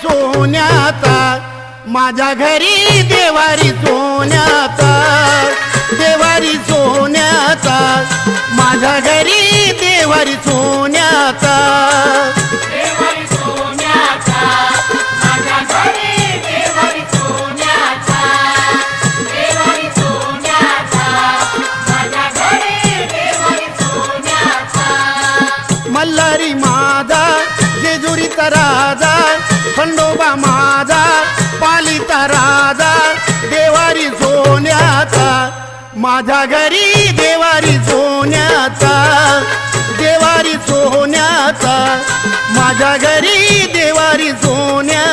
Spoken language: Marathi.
सोन्याचा, माझ्या घरी देवारी सोन्याचा, देवारी सोन्याचा, माझ्या घरी देवारी सोन्याचा, देवारी सोन्याचा, माझ्या घरी देवारी सोन्याचा, देवारी सोन्याचा, माझ्या घरी देवारी सोन्याचा. मल्हारी माझा जेजुरीचा राजा, खंडोबा माझा पालीचा राजा, देवारी सोन्याचा, माझ्या घरी देवारी सोन्याचा, देवारी सोन्याचा, माझ्या घरी देवारी सोन्याचा.